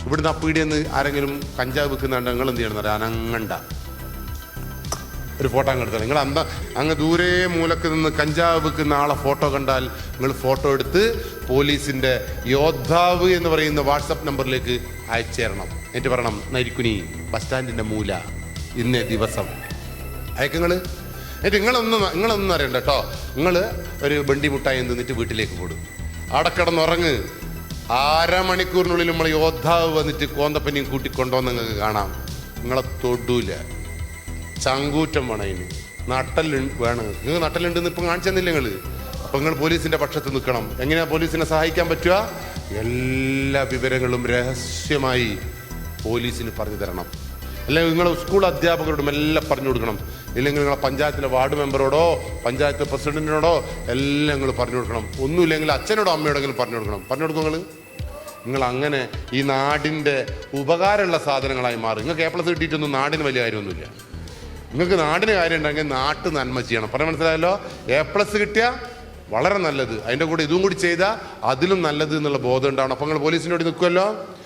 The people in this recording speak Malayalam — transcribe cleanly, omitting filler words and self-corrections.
ഇവിടുന്ന് അപ്പീടിയെന്ന് ആരെങ്കിലും കഞ്ചാവ് വെക്കുന്നുണ്ട്, നിങ്ങൾ എന്ത് ചെയ്യണം എന്നറിയാം, അനങ്ങണ്ട. ഒരു ഫോട്ടോ അങ്ങ് എടുത്താൽ നിങ്ങൾ അങ്ങ് ദൂരെ മൂലക്ക് നിന്ന് കഞ്ചാവ് വെക്കുന്ന ആളെ ഫോട്ടോ കണ്ടാൽ നിങ്ങൾ ഫോട്ടോ എടുത്ത് പോലീസിൻ്റെ യോദ്ധാവ് എന്ന് പറയുന്ന വാട്സപ്പ് നമ്പറിലേക്ക് അയച്ചു തരണം. എന്നിട്ട് പറയണം, നരിക്കുനി ബസ് സ്റ്റാൻഡിൻ്റെ മൂല ഇന്നേ ദിവസം അയക്കങ്ങൾ. എന്നിട്ട് നിങ്ങളൊന്നും അറിയണ്ട കേട്ടോ. നിങ്ങൾ ഒരു ബണ്ടി മുട്ടായി തിന്നിട്ട് വീട്ടിലേക്ക് പോടും, അവിടെ കിടന്നുറങ്ങ്. 1/2 മണിക്കൂറിനുള്ളിൽ നമ്മൾ യോദ്ധാവ് വന്നിട്ട് കോന്തപ്പനിയും കൂട്ടിക്കൊണ്ടുവന്ന് നിങ്ങൾക്ക് കാണാം. നിങ്ങളെ തൊടൂല. ചങ്കൂറ്റം വേണം അതിന്, നട്ടലുണ്ട് വേണം. നിങ്ങൾ നട്ടലുണ്ടെന്ന് ഇപ്പം കാണിച്ചു തന്നില്ല നിങ്ങൾ. അപ്പം നിങ്ങൾ പോലീസിൻ്റെ പക്ഷത്ത് നിൽക്കണം. എങ്ങനെയാണ് പോലീസിനെ സഹായിക്കാൻ പറ്റുക? എല്ലാ വിവരങ്ങളും രഹസ്യമായി പോലീസിന് പറഞ്ഞു തരണം. അല്ലെങ്കിൽ നിങ്ങൾ സ്കൂൾ അധ്യാപകരോടും എല്ലാം പറഞ്ഞു കൊടുക്കണം. ഇല്ലെങ്കിൽ നിങ്ങളെ പഞ്ചായത്തിലെ വാർഡ് മെമ്പറോടോ പഞ്ചായത്ത് പ്രസിഡന്റിനോടോ എല്ലാം നിങ്ങൾ പറഞ്ഞു കൊടുക്കണം. ഒന്നുമില്ലെങ്കിൽ അച്ഛനോടോ അമ്മയോടെങ്കിലും പറഞ്ഞു കൊടുക്കണം. പറഞ്ഞു കൊടുക്കും നിങ്ങൾ അങ്ങനെ ഈ നാടിൻ്റെ ഉപകാരമുള്ള സാധനങ്ങളായി മാറും. നിങ്ങൾക്ക് A+ കിട്ടിയിട്ടൊന്നും നാടിന് വലിയ കാര്യമൊന്നുമില്ല. നിങ്ങൾക്ക് നാടിന് കാര്യം ഉണ്ടെങ്കിൽ നാട്ടു നന്മ ചെയ്യണം. പറയാൻ മനസ്സിലായല്ലോ? A+ കിട്ടിയാൽ വളരെ നല്ലത്, അതിൻ്റെ കൂടെ ഇതും കൂടി ചെയ്താൽ അതിലും നല്ലത് എന്നുള്ള ബോധം ഉണ്ടാവണം. അപ്പോൾ നിങ്ങൾ പോലീസിനോട് നിൽക്കുമല്ലോ.